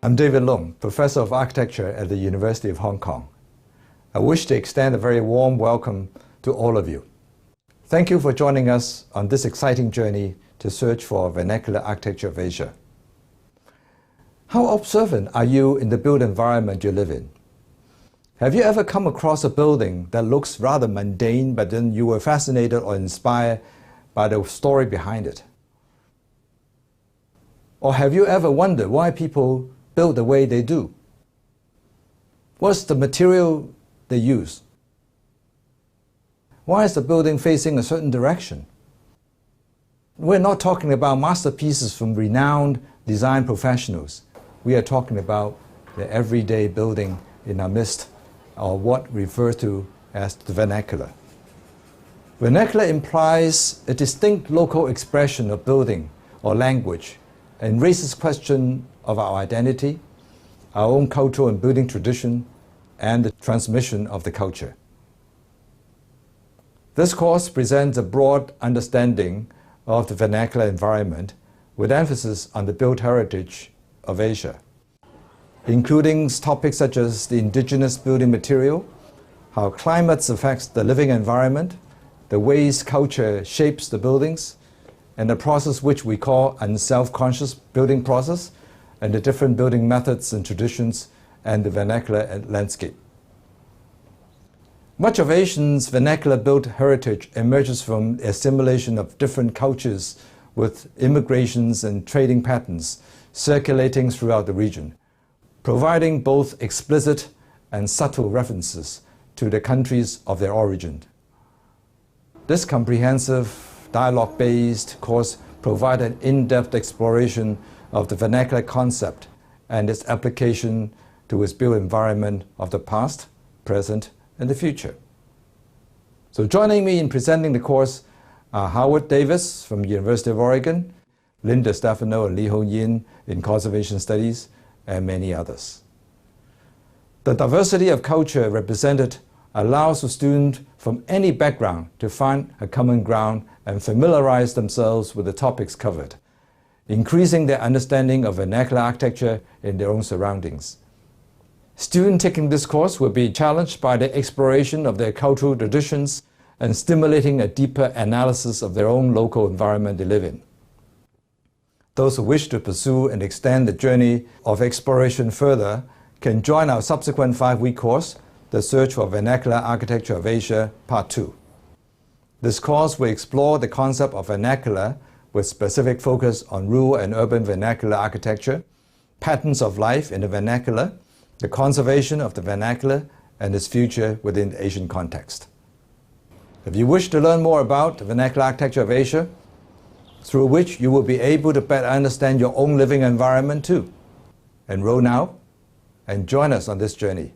I'm David Long, Professor of Architecture at the University of Hong Kong. I wish to extend a very warm welcome to all of you. Thank you for joining us on this exciting journey to search for vernacular architecture of Asia. How observant are you in the built environment you live in? Have you ever come across a building that looks rather mundane, but then you were fascinated or inspired by the story behind it? Or have you ever wondered why people build the way they do? What's the material they use? Why is the building facing a certain direction? We're not talking about masterpieces from renowned design professionals. We are talking about the everyday building in our midst, or what we refer to as the vernacular. Vernacular implies a distinct local expression of building or language and raises question of our identity, our own cultural and building tradition, and the transmission of the culture. This course presents a broad understanding of the vernacular environment with emphasis on the built heritage of Asia, including topics such as the indigenous building material, how climates affects the living environment, the ways culture shapes the buildings, and the process which we call unself-conscious building process, and the different building methods and traditions, and the vernacular landscape. Much of Asia's vernacular built heritage emerges from the assimilation of different cultures with immigrations and trading patterns circulating throughout the region, providing both explicit and subtle references to the countries of their origin. This comprehensive dialogue-based course provides an in-depth exploration of the vernacular concept and its application to its built environment of the past, present, and the future. So joining me in presenting the course are Howard Davis from the University of Oregon, Linda Stefano and Li Hong Yin in Conservation Studies, and many others. The diversity of culture represented allows a student from any background to find a common ground and familiarize themselves with the topics covered, increasing their understanding of vernacular architecture in their own surroundings. Students taking this course will be challenged by the exploration of their cultural traditions and stimulating a deeper analysis of their own local environment they live in. Those who wish to pursue and extend the journey of exploration further can join our subsequent 5-week course, The Search for Vernacular Architecture of Asia, Part 2. This course will explore the concept of vernacular with specific focus on rural and urban vernacular architecture, patterns of life in the vernacular, the conservation of the vernacular, and its future within the Asian context. If you wish to learn more about the vernacular architecture of Asia, through which you will be able to better understand your own living environment too, enroll now and join us on this journey.